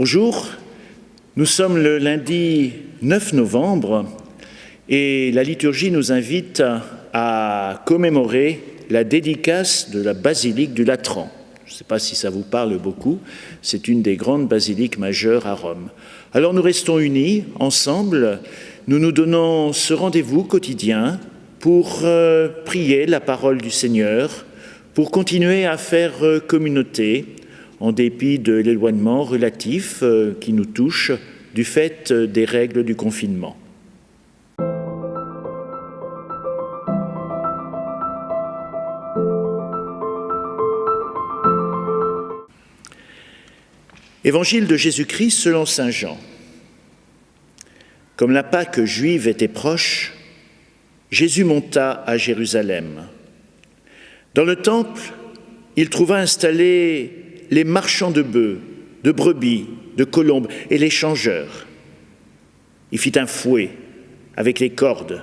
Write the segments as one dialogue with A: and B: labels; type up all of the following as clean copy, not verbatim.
A: Bonjour, nous sommes le lundi 9 novembre et la liturgie nous invite à commémorer la dédicace de la basilique du Latran. Je ne sais pas si ça vous parle beaucoup, c'est une des grandes basiliques majeures à Rome. Alors nous restons unis, ensemble, nous nous donnons ce rendez-vous quotidien pour prier la parole du Seigneur, pour continuer à faire communauté, en dépit de l'éloignement relatif qui nous touche du fait des règles du confinement. Évangile de Jésus-Christ selon saint Jean. Comme la Pâque juive était proche, Jésus monta à Jérusalem. Dans le temple, il trouva installés les marchands de bœufs, de brebis, de colombes et les changeurs. Il fit un fouet avec les cordes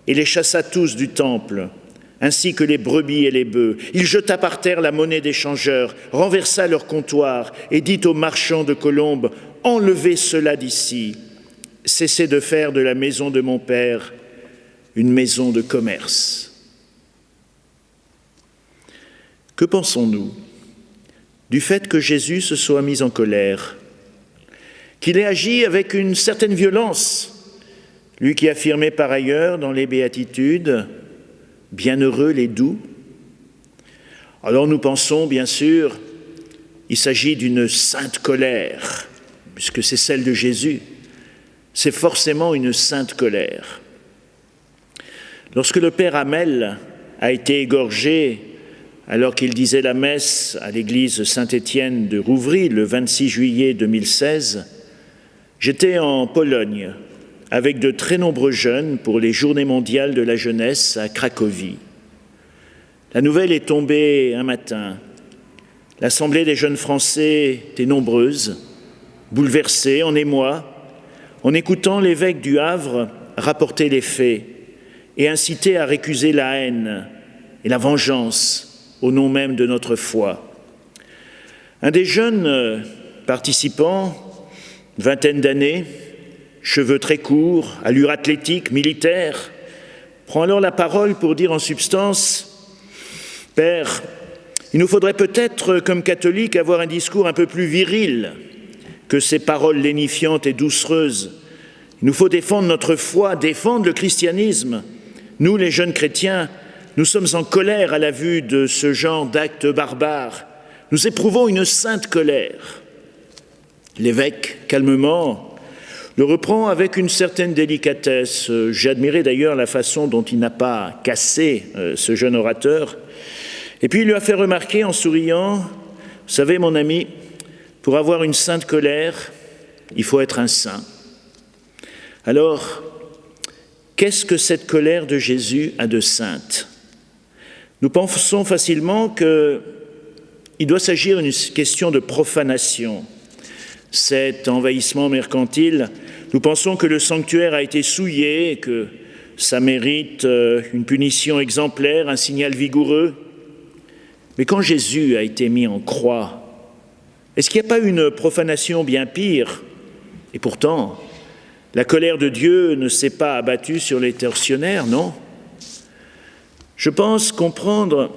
A: et les chassa tous du temple, ainsi que les brebis et les bœufs. Il jeta par terre la monnaie des changeurs, renversa leur comptoir et dit aux marchands de colombes : « Enlevez cela d'ici, cessez de faire de la maison de mon Père une maison de commerce. » Que pensons-nous du fait que Jésus se soit mis en colère, qu'il ait agi avec une certaine violence, lui qui affirmait par ailleurs dans les béatitudes « Bienheureux les doux ». Alors nous pensons bien sûr, il s'agit d'une sainte colère, puisque c'est celle de Jésus, c'est forcément une sainte colère. Lorsque le père Hamel a été égorgé alors qu'il disait la messe à l'église Saint-Étienne de Rouvry le 26 juillet 2016, j'étais en Pologne avec de très nombreux jeunes pour les Journées mondiales de la jeunesse à Cracovie. La nouvelle est tombée un matin. L'Assemblée des jeunes Français était nombreuse, bouleversée, en émoi, en écoutant l'évêque du Havre rapporter les faits et inciter à récuser la haine et la vengeance au nom même de notre foi. Un des jeunes participants, vingtaine d'années, cheveux très courts, allure athlétique, militaire, prend alors la parole pour dire en substance : « Père, il nous faudrait peut-être, comme catholiques, avoir un discours un peu plus viril que ces paroles lénifiantes et doucereuses. Il nous faut défendre notre foi, défendre le christianisme. Nous, les jeunes chrétiens, nous sommes en colère à la vue de ce genre d'actes barbares. Nous éprouvons une sainte colère. » L'évêque, calmement, le reprend avec une certaine délicatesse. J'ai admiré d'ailleurs la façon dont il n'a pas cassé ce jeune orateur. Et puis il lui a fait remarquer en souriant : « Vous savez, mon ami, pour avoir une sainte colère, il faut être un saint. » Alors, qu'est-ce que cette colère de Jésus a de sainte ? Nous pensons facilement qu'il doit s'agir d'une question de profanation. Cet envahissement mercantile, nous pensons que le sanctuaire a été souillé, que ça mérite une punition exemplaire, un signal vigoureux. Mais quand Jésus a été mis en croix, est-ce qu'il n'y a pas une profanation bien pire ? Et pourtant, la colère de Dieu ne s'est pas abattue sur les tortionnaires, non ? Je pense comprendre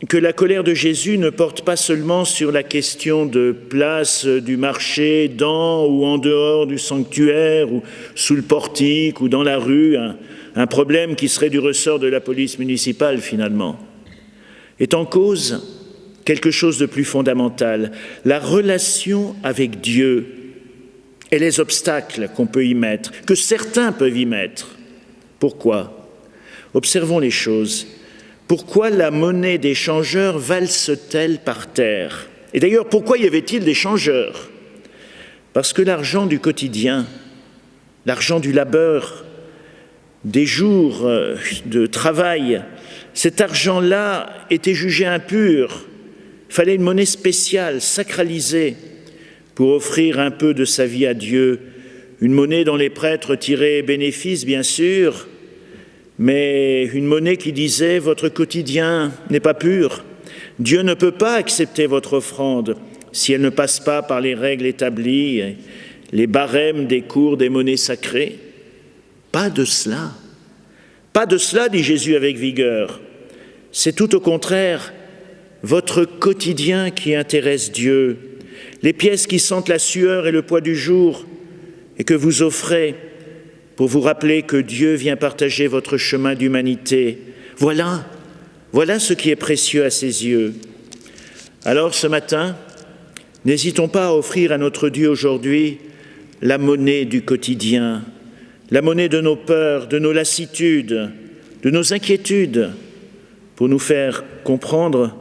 A: que la colère de Jésus ne porte pas seulement sur la question de place du marché, dans ou en dehors du sanctuaire, ou sous le portique, ou dans la rue, un problème qui serait du ressort de la police municipale finalement. Est en cause quelque chose de plus fondamental, la relation avec Dieu et les obstacles qu'on peut y mettre, que certains peuvent y mettre. Pourquoi ? Observons les choses. Pourquoi la monnaie des changeurs valse-t-elle par terre ? Et d'ailleurs, pourquoi y avait-il des changeurs ? Parce que l'argent du quotidien, l'argent du labeur, des jours de travail, cet argent-là était jugé impur. Il fallait une monnaie spéciale, sacralisée, pour offrir un peu de sa vie à Dieu. Une monnaie dont les prêtres tiraient bénéfice, bien sûr, mais une monnaie qui disait « Votre quotidien n'est pas pur. Dieu ne peut pas accepter votre offrande. si elle ne passe pas par les règles établies, les barèmes des cours des monnaies sacrées. Pas de cela. Pas de cela, dit Jésus avec vigueur. C'est tout au contraire votre quotidien qui intéresse Dieu, les pièces qui sentent la sueur et le poids du jour et que vous offrez pour vous rappeler que Dieu vient partager votre chemin d'humanité. Voilà ce qui est précieux à ses yeux. Alors ce matin, n'hésitons pas à offrir à notre Dieu aujourd'hui la monnaie du quotidien, la monnaie de nos peurs, de nos lassitudes, de nos inquiétudes. Pour nous faire comprendre,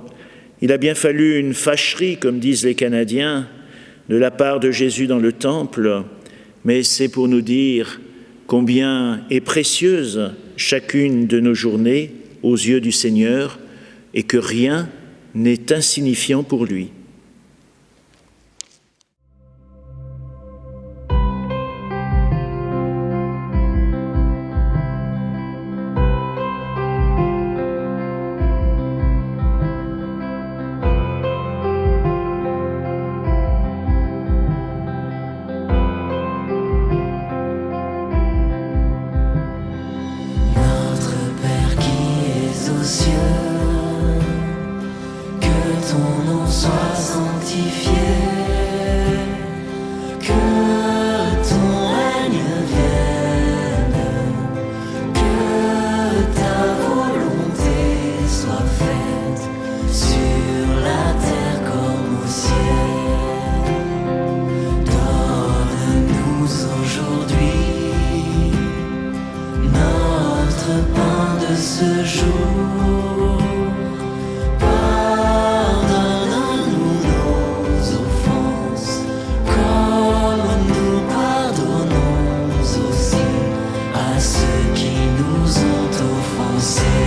A: il a bien fallu une fâcherie, comme disent les Canadiens, de la part de Jésus dans le temple, mais c'est pour nous dire combien est précieuse chacune de nos journées aux yeux du Seigneur et que rien n'est insignifiant pour lui.
B: Ceux qui nous ont offensés.